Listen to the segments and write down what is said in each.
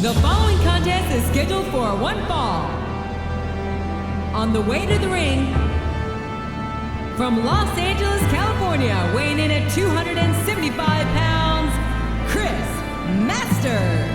The following contest is scheduled for one fall. On the way to the ring, from Los Angeles, California, weighing in at 275 pounds, Chris Masters.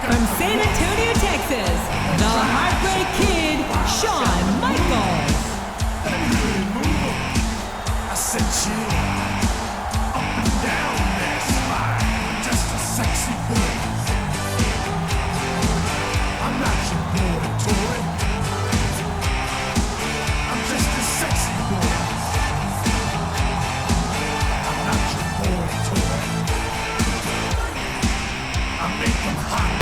From San Antonio, Texas, the Heartbreak Kid, Shawn Michaels. I said chill, up and down that slide, just a sexy boy. I'm not your boy toy, I'm just a sexy boy. I'm not your boy toy, I make them hot.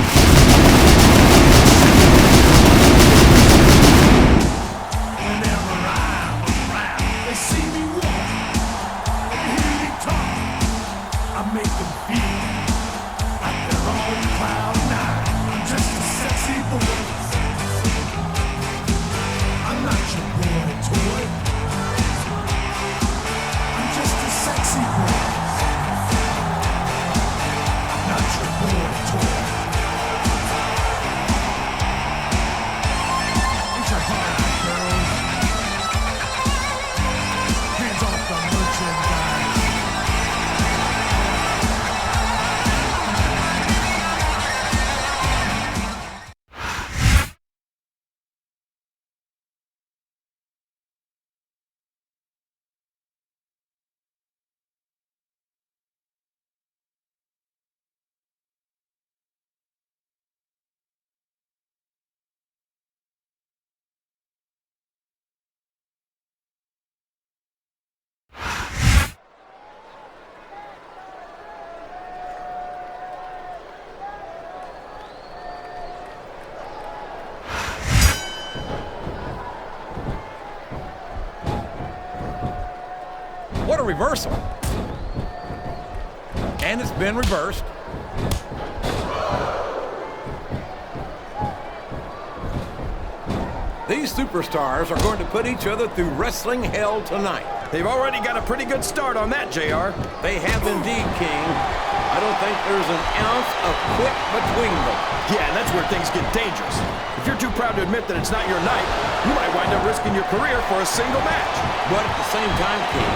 What a reversal. And it's been reversed. These superstars are going to put each other through wrestling hell tonight. They've already got a pretty good start on that, JR. They have indeed, King. I don't think there's an ounce of quit between them. Yeah, and that's where things get dangerous. If you're too proud to admit that it's not your night, you might wind up risking your career for a single match. But at the same time, King,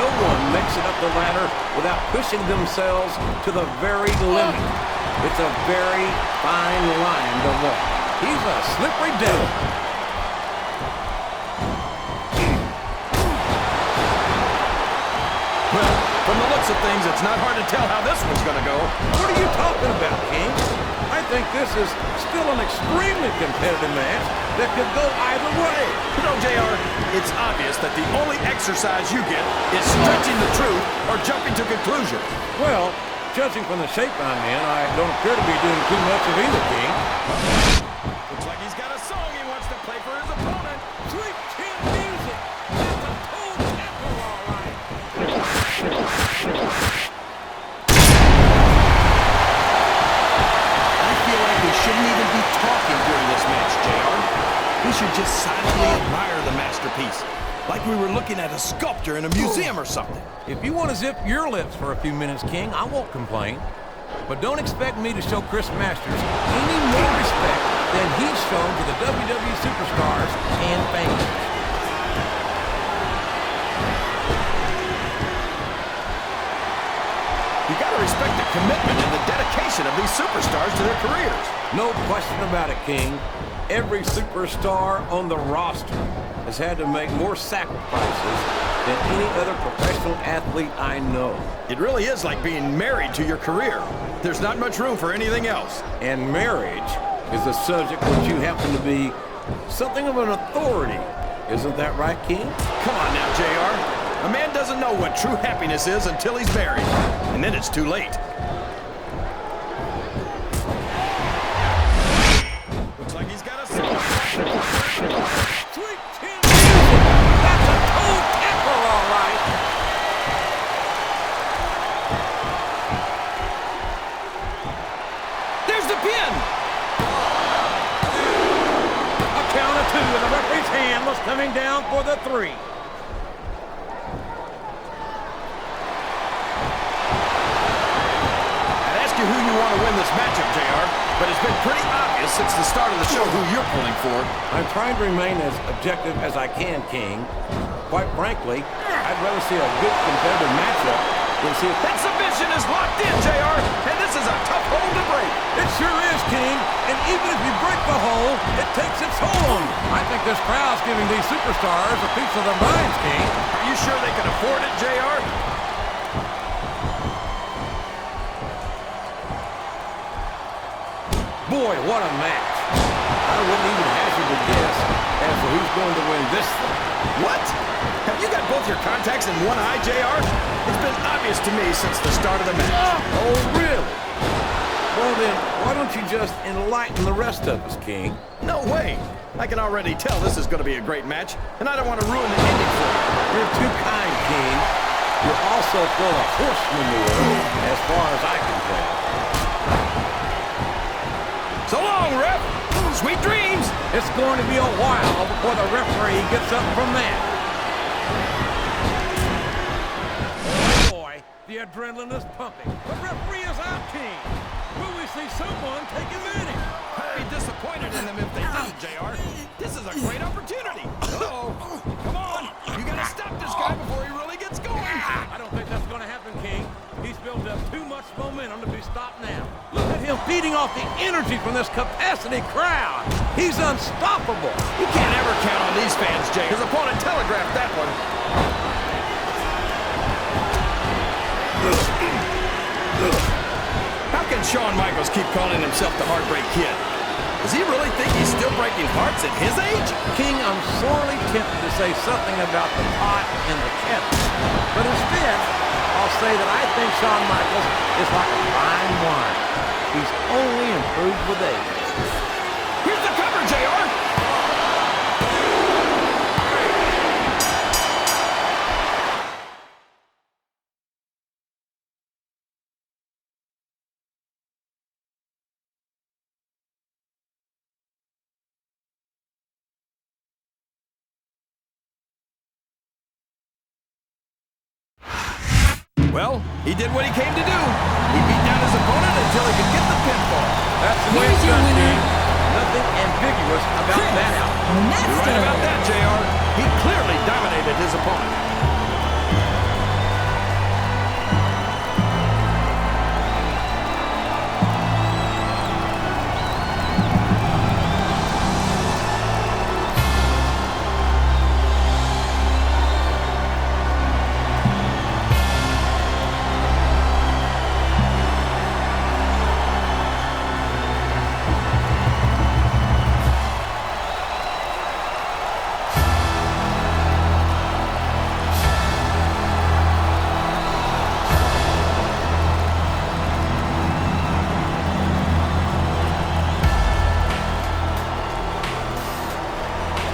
no one makes it up the ladder without pushing themselves to the very limit. It's a very fine line to walk. He's a slippery devil. Well, from the looks of things, it's not hard to tell how this one's going to go. What are you talking about, King? I think this is still an extremely competitive match that could go either way. You know, JR, it's obvious that the only exercise you get is stretching the truth or jumping to conclusions. Well, Judging from the shape I'm in, I don't appear to be doing too much of either, King. Looks like he's got a song he wants to play for his opponent. Sweet chin music. That's a cool tempo, all right. I feel like we shouldn't even be talking during this match, JR. We should just silently admire the masterpiece. Like we were looking at a sculpture in a museum or something. If you want to zip your lips for a few minutes, King, I won't complain. But don't expect me to show Chris Masters any more respect than he's shown to the WWE superstars and fans. You gotta respect the commitment and the dedication of these superstars to their careers. No question about it, King. Every superstar on the roster has had to make more sacrifices than any other professional athlete I know. It really is like being married to your career. There's not much room for anything else. And marriage is a subject which you happen to be something of an authority. Isn't that right, King? Come on now, JR. A man doesn't know what true happiness is until he's married. And then it's too late. Looks like he's got a song. Sweet chin music. That's a cold temper, all right. There's the pin! A count of two, and the referee's hand was coming down for the 3. Who you want to win this matchup, JR, but it's been pretty obvious since the start of the show who you're pulling for. I'm trying to remain as objective as I can, King. Quite frankly, I'd rather see a good competitive matchup than see a... That submission is locked in, JR, and this is a tough hold to break. It sure is, King. And even if you break the hole, it takes its toll on you. I think this crowd's giving these superstars a piece of their minds, King. Are you sure they can afford it, JR? Boy, what a match. I wouldn't even hazard a guess as to who's going to win this thing. What? Have you got both your contacts in one eye, JR? It's been obvious to me since the start of the match. Oh, really? Well, then, why don't you just enlighten the rest of us, King? No way. I can already tell this is going to be a great match, and I don't want to ruin the ending for you. You're too kind, King. You're also full of horse manure, as far as I can tell. So long, ref. Sweet dreams. It's going to be a while before the referee gets up from that. Oh boy, the adrenaline is pumping. The referee is out, King. Will we see someone take advantage? I'd be disappointed in them if they didn't, JR. This is a great opportunity. Uh-oh. Come on. You got to stop this guy before he really gets going. I don't think that's going to happen, King. He's built up too much momentum to be stopped now. Look at him feeding off the energy from this capacity crowd. He's unstoppable. You can't ever count on these fans, Jay. His opponent telegraphed that one. How can Shawn Michaels keep calling himself the Heartbreak Kid? Does he really think he's still breaking hearts at his age? King, I'm sorely tempted to say something about the pot and the kettle. But instead, I'll say that I think Shawn Michaels is like a fine wine. He's only improved with age. Here's the cover, JR. Well, he did what he came to do. He beat down his opponent until he could get the pinfall. That's the way Here's it's your done, winner, King. Nothing ambiguous about that outcome. You're right about that, JR. He clearly dominated his opponent.